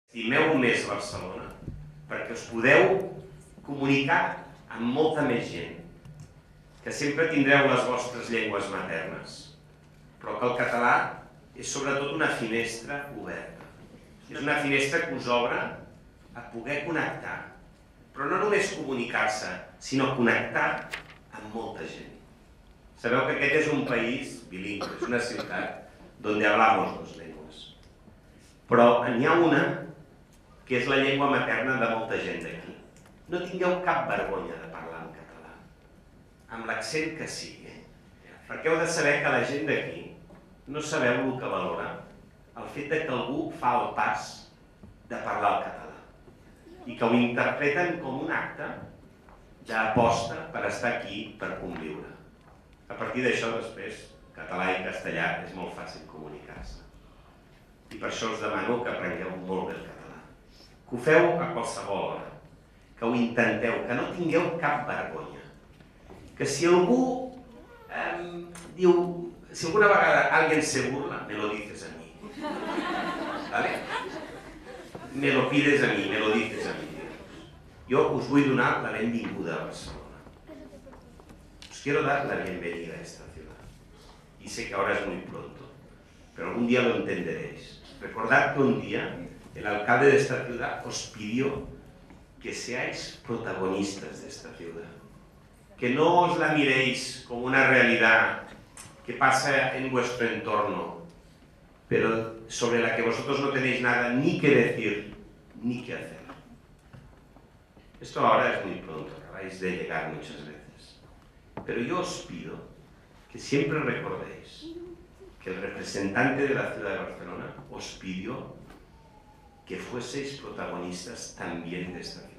Estimeu més Barcelona perquè us podeu comunicar amb molta més gent, que sempre tindreu les vostres llengües maternes, però que el català és sobretot una finestra oberta. És una finestra que us obre a poder connectar, però no només comunicar-se, sinó connectar amb molta gent. Sabeu que aquest és un país bilingüe, és una ciutat on hablamos dos lenguas. Però n'hi ha una que és la llengua materna de molta gent d'aquí. No tingueu cap vergonya de parlar en català, amb l'accent que sigui, perquè heu de saber que la gent d'aquí no sabeu el que valora el fet que algú fa el pas de parlar el català i que ho interpreten com un acte d'aposta per estar aquí, per conviure. A partir d'això, després, català i castellà és molt fàcil comunicar-se. I per això us demano que aprengueu molt bé el català. Que ho feu a qualsevol hora, que ho intenteu, que no tingueu cap vergonya. Que si algú diu, si alguna vegada alguien se burla, me lo dices a mí. ¿Vale? Me lo pides a mí, me lo dices a mí. Jo us vull donar la benvinguda a Barcelona. Os quiero dar la bienvenida a esta ciudad. Y sé que ahora es muy pronto, pero algún día lo entenderéis. Recordad que un día el alcalde de esta ciudad os pidió que seáis protagonistas de esta ciudad, que no os la miréis como una realidad que pasa en vuestro entorno, pero sobre la que vosotros no tenéis nada ni que decir ni que hacer. Esto ahora es muy pronto, acabáis de llegar muchas veces, pero yo os pido que siempre recordéis que el representante de la ciudad de Barcelona os pidió que fueseis protagonistas también de esta ciudad.